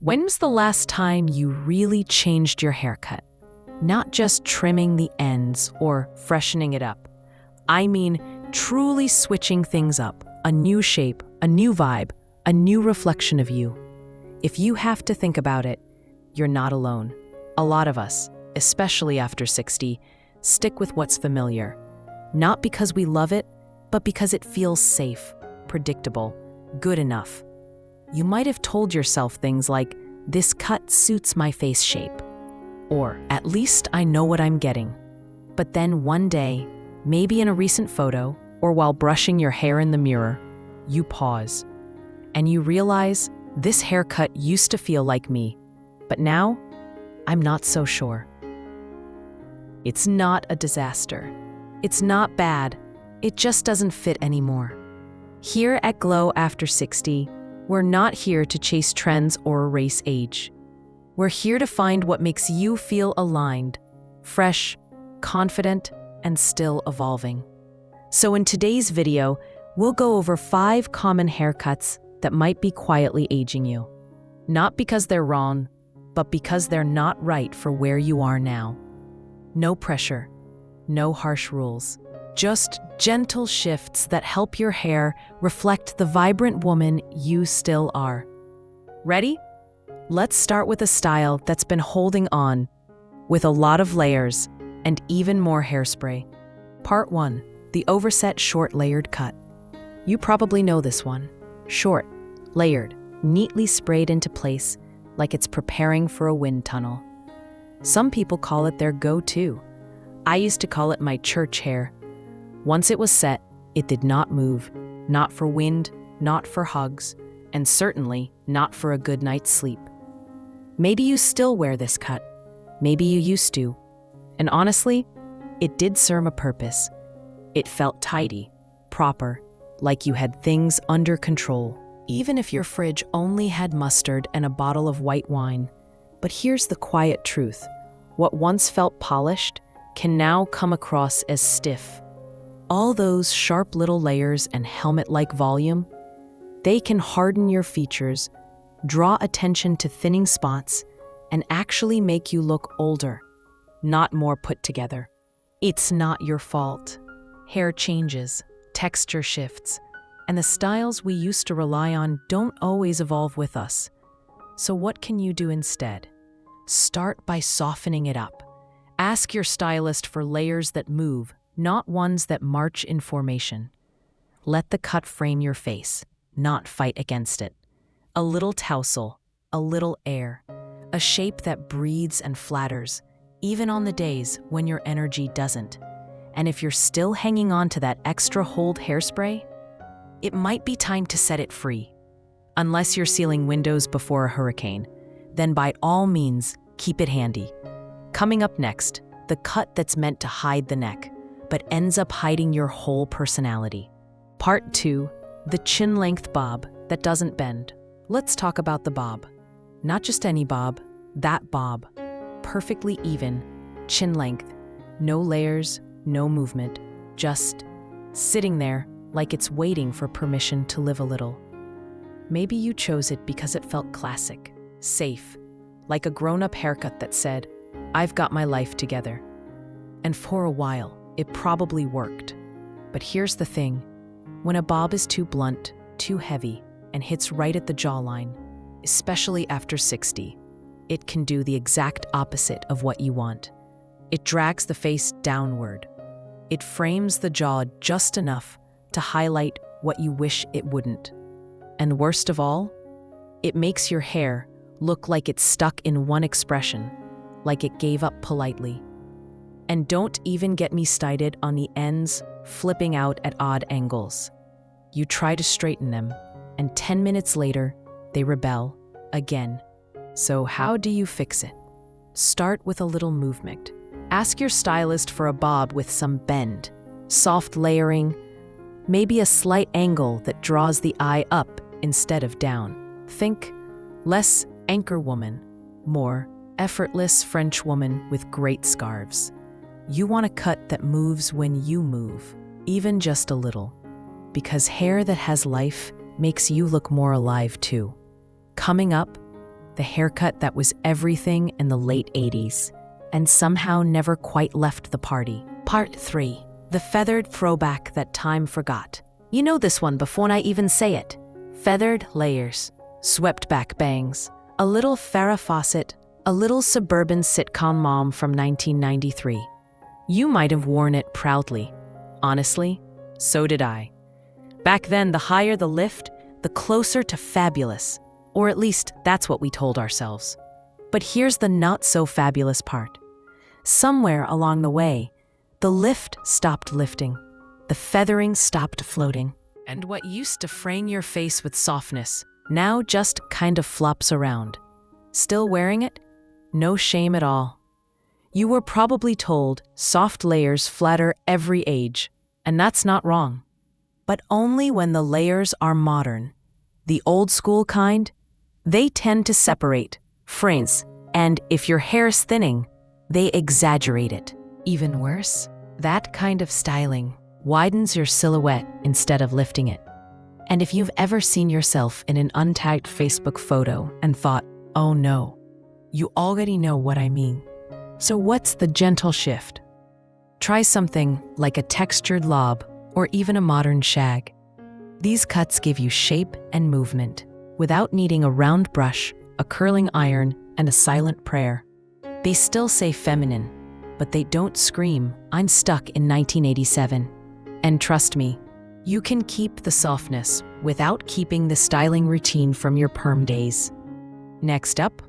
When's the last time you really changed your haircut? Not just trimming the ends or freshening it up. I mean, truly switching things up. A new shape, a new vibe, a new reflection of you. If you have to think about it, you're not alone. A lot of us, especially after 60, stick with what's familiar. Not because we love it, but because it feels safe, predictable, good enough. You might have told yourself things like, "This cut suits my face shape," or "At least I know what I'm getting." But then one day, maybe in a recent photo, or while brushing your hair in the mirror, you pause, and you realize, this haircut used to feel like me, but now, I'm not so sure. It's not a disaster. It's not bad. It just doesn't fit anymore. Here at Glow After 60, we're not here to chase trends or erase age. We're here to find what makes you feel aligned, fresh, confident, and still evolving. So in today's video, we'll go over 5 common haircuts that might be quietly aging you. Not because they're wrong, but because they're not right for where you are now. No pressure, no harsh rules, just gentle shifts that help your hair reflect the vibrant woman you still are. Ready? Let's start with a style that's been holding on, with a lot of layers and even more hairspray. Part 1. The overset short layered cut. You probably know this one. Short, layered, neatly sprayed into place like it's preparing for a wind tunnel. Some people call it their go-to. I used to call it my church hair. Once it was set, it did not move, not for wind, not for hugs, and certainly not for a good night's sleep. Maybe you still wear this cut. Maybe you used to. And honestly, it did serve a purpose. It felt tidy, proper, like you had things under control, even if your fridge only had mustard and a bottle of white wine. But here's the quiet truth. What once felt polished can now come across as stiff. All those sharp little layers and helmet-like volume, they can harden your features, draw attention to thinning spots, and actually make you look older, not more put together. It's not your fault. Hair changes, texture shifts, and the styles we used to rely on don't always evolve with us. So what can you do instead? Start by softening it up. Ask your stylist for layers that move, not ones that march in formation. Let the cut frame your face, not fight against it. A little tousle, a little air, a shape that breathes and flatters, even on the days when your energy doesn't. And if you're still hanging on to that extra hold hairspray, it might be time to set it free. Unless you're sealing windows before a hurricane, then by all means, keep it handy. Coming up next, the cut that's meant to hide the neck, but ends up hiding your whole personality. Part 2, the chin-length bob that doesn't bend. Let's talk about the bob. Not just any bob, that bob. Perfectly even, chin length, no layers, no movement, just sitting there like it's waiting for permission to live a little. Maybe you chose it because it felt classic, safe, like a grown-up haircut that said, "I've got my life together." And for a while, it probably worked. But here's the thing. When a bob is too blunt, too heavy, and hits right at the jawline, especially after 60, it can do the exact opposite of what you want. It drags the face downward. It frames the jaw just enough to highlight what you wish it wouldn't. And worst of all, it makes your hair look like it's stuck in one expression, like it gave up politely. And don't even get me started on the ends flipping out at odd angles. You try to straighten them, and 10 minutes later, they rebel again. So how do you fix it? Start with a little movement. Ask your stylist for a bob with some bend, soft layering, maybe a slight angle that draws the eye up instead of down. Think less anchor woman, more effortless French woman with great scarves. You want a cut that moves when you move, even just a little, because hair that has life makes you look more alive too. Coming up, the haircut that was everything in the late 80s and somehow never quite left the party. Part 3. The feathered throwback that time forgot. You know this one before I even say it. Feathered layers, swept back bangs, a little Farrah Fawcett, a little suburban sitcom mom from 1993. You might have worn it proudly. Honestly, so did I. Back then, the higher the lift, the closer to fabulous. Or at least, that's what we told ourselves. But here's the not-so-fabulous part. Somewhere along the way, the lift stopped lifting. The feathering stopped floating. And what used to frame your face with softness now just kind of flops around. Still wearing it? No shame at all. You were probably told soft layers flatter every age, and that's not wrong. But only when the layers are modern. The old school kind, they tend to separate, fringe, and if your hair is thinning, they exaggerate it. Even worse, that kind of styling widens your silhouette instead of lifting it. And if you've ever seen yourself in an untagged Facebook photo and thought, oh no, you already know what I mean. So what's the gentle shift? Try something like a textured lob or even a modern shag. These cuts give you shape and movement without needing a round brush, a curling iron, and a silent prayer. They still say feminine, but they don't scream, I'm stuck in 1987. And trust me, you can keep the softness without keeping the styling routine from your perm days. Next up,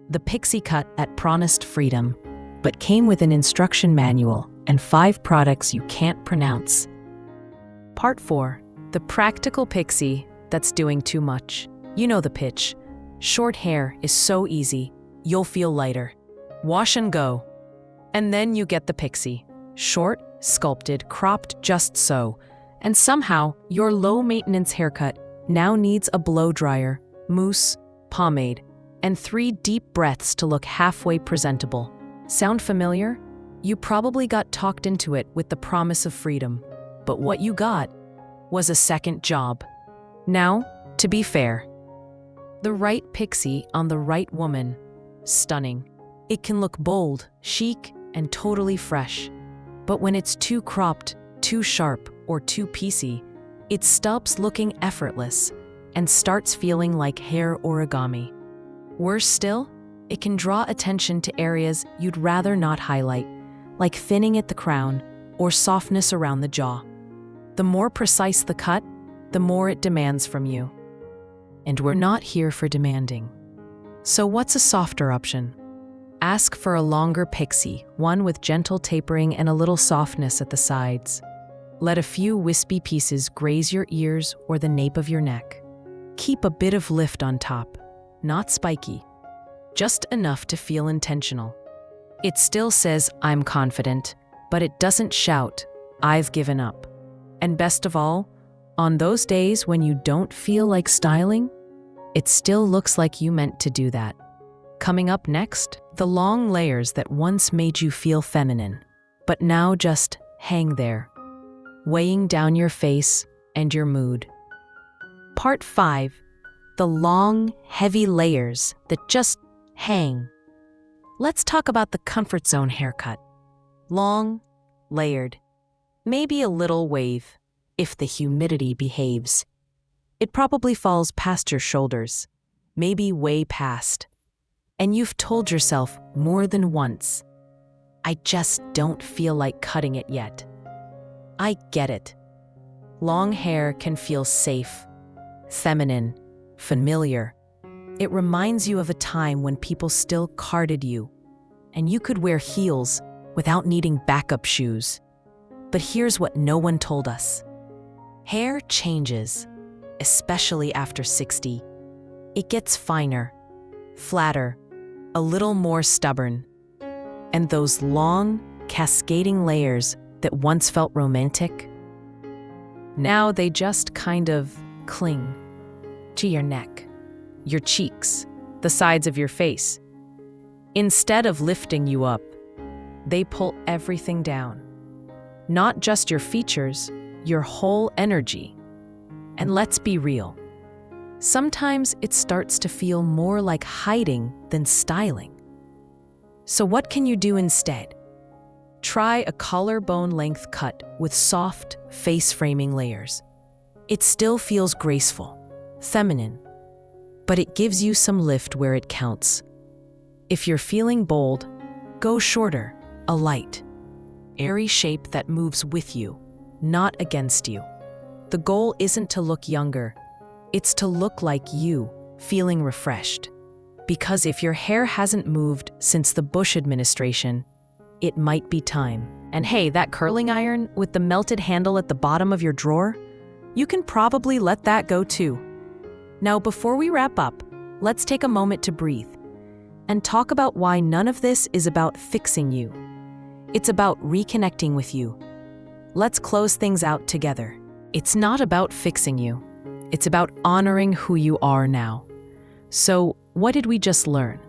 the Pixie cut that promised freedom, but came with an instruction manual and 5 products you can't pronounce. Part 4. The practical pixie that's doing too much. You know the pitch. Short hair is so easy, you'll feel lighter. Wash and go. And then you get the pixie. Short, sculpted, cropped just so. And somehow, your low-maintenance haircut now needs a blow dryer, mousse, pomade, and 3 deep breaths to look halfway presentable. Sound familiar? You probably got talked into it with the promise of freedom. But what you got was a second job. Now, to be fair, the right pixie on the right woman, stunning. It can look bold, chic, and totally fresh. But when it's too cropped, too sharp, or too piecey, it stops looking effortless and starts feeling like hair origami. Worse still, it can draw attention to areas you'd rather not highlight, like thinning at the crown or softness around the jaw. The more precise the cut, the more it demands from you. And we're not here for demanding. So what's a softer option? Ask for a longer pixie, one with gentle tapering and a little softness at the sides. Let a few wispy pieces graze your ears or the nape of your neck. Keep a bit of lift on top, not spiky, just enough to feel intentional. It still says, I'm confident, but it doesn't shout, I've given up. And best of all, on those days when you don't feel like styling, it still looks like you meant to do that. Coming up next, the long layers that once made you feel feminine, but now just hang there, weighing down your face and your mood. Part 5. The long, heavy layers that just hang. Let's talk about the comfort zone haircut. Long, layered, maybe a little wave, if the humidity behaves. It probably falls past your shoulders, maybe way past. And you've told yourself more than once, I just don't feel like cutting it yet. I get it. Long hair can feel safe, feminine, familiar. It reminds you of a time when people still carded you, and you could wear heels without needing backup shoes. But here's what no one told us. Hair changes, especially after 60. It gets finer, flatter, a little more stubborn. And those long, cascading layers that once felt romantic, now they just kind of cling to your neck, your cheeks, the sides of your face. Instead of lifting you up, they pull everything down. Not just your features, your whole energy. And let's be real. sometimes it starts to feel more like hiding than styling. So what can you do instead? Try a collarbone-length cut with soft, face-framing layers. It still feels graceful, feminine, but it gives you some lift where it counts. If you're feeling bold, go shorter, a light, airy shape that moves with you, not against you. The goal isn't to look younger, it's to look like you, feeling refreshed. Because if your hair hasn't moved since the Bush administration, it might be time. And hey, that curling iron with the melted handle at the bottom of your drawer, you can probably let that go too. Now, before we wrap up, let's take a moment to breathe and talk about why none of this is about fixing you. It's about reconnecting with you. Let's close things out together. It's not about fixing you. It's about honoring who you are now. So, what did we just learn?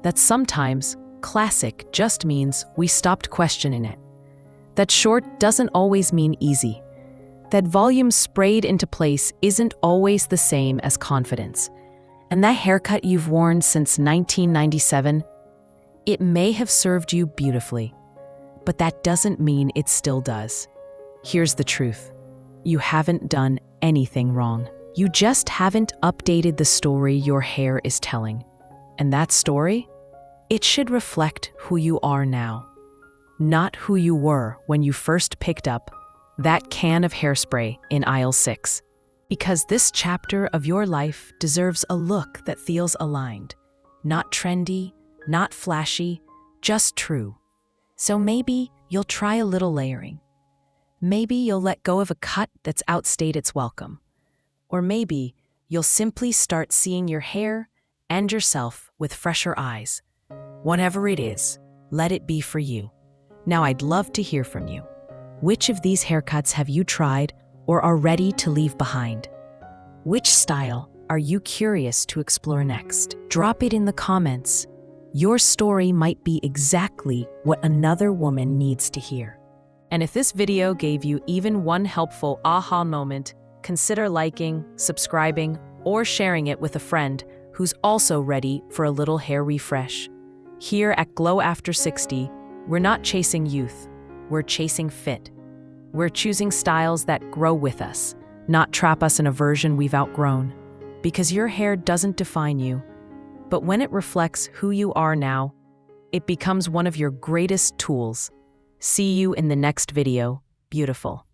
That sometimes classic just means we stopped questioning it. That short doesn't always mean easy. That volume sprayed into place isn't always the same as confidence. And that haircut you've worn since 1997, it may have served you beautifully, but that doesn't mean it still does. Here's the truth. You haven't done anything wrong. You just haven't updated the story your hair is telling. And that story? It should reflect who you are now, not who you were when you first picked up that can of hairspray in aisle 6. Because this chapter of your life deserves a look that feels aligned, not trendy, not flashy, just true. So maybe you'll try a little layering. Maybe you'll let go of a cut that's outstayed its welcome. Or maybe you'll simply start seeing your hair and yourself with fresher eyes. Whatever it is, let it be for you. Now I'd love to hear from you. Which of these haircuts have you tried or are ready to leave behind? Which style are you curious to explore next? Drop it in the comments. Your story might be exactly what another woman needs to hear. And if this video gave you even one helpful aha moment, consider liking, subscribing, or sharing it with a friend who's also ready for a little hair refresh. Here at Glow After 60, we're not chasing youth, we're chasing fit. We're choosing styles that grow with us, not trap us in a version we've outgrown. Because your hair doesn't define you, but when it reflects who you are now, it becomes one of your greatest tools. See you in the next video, beautiful.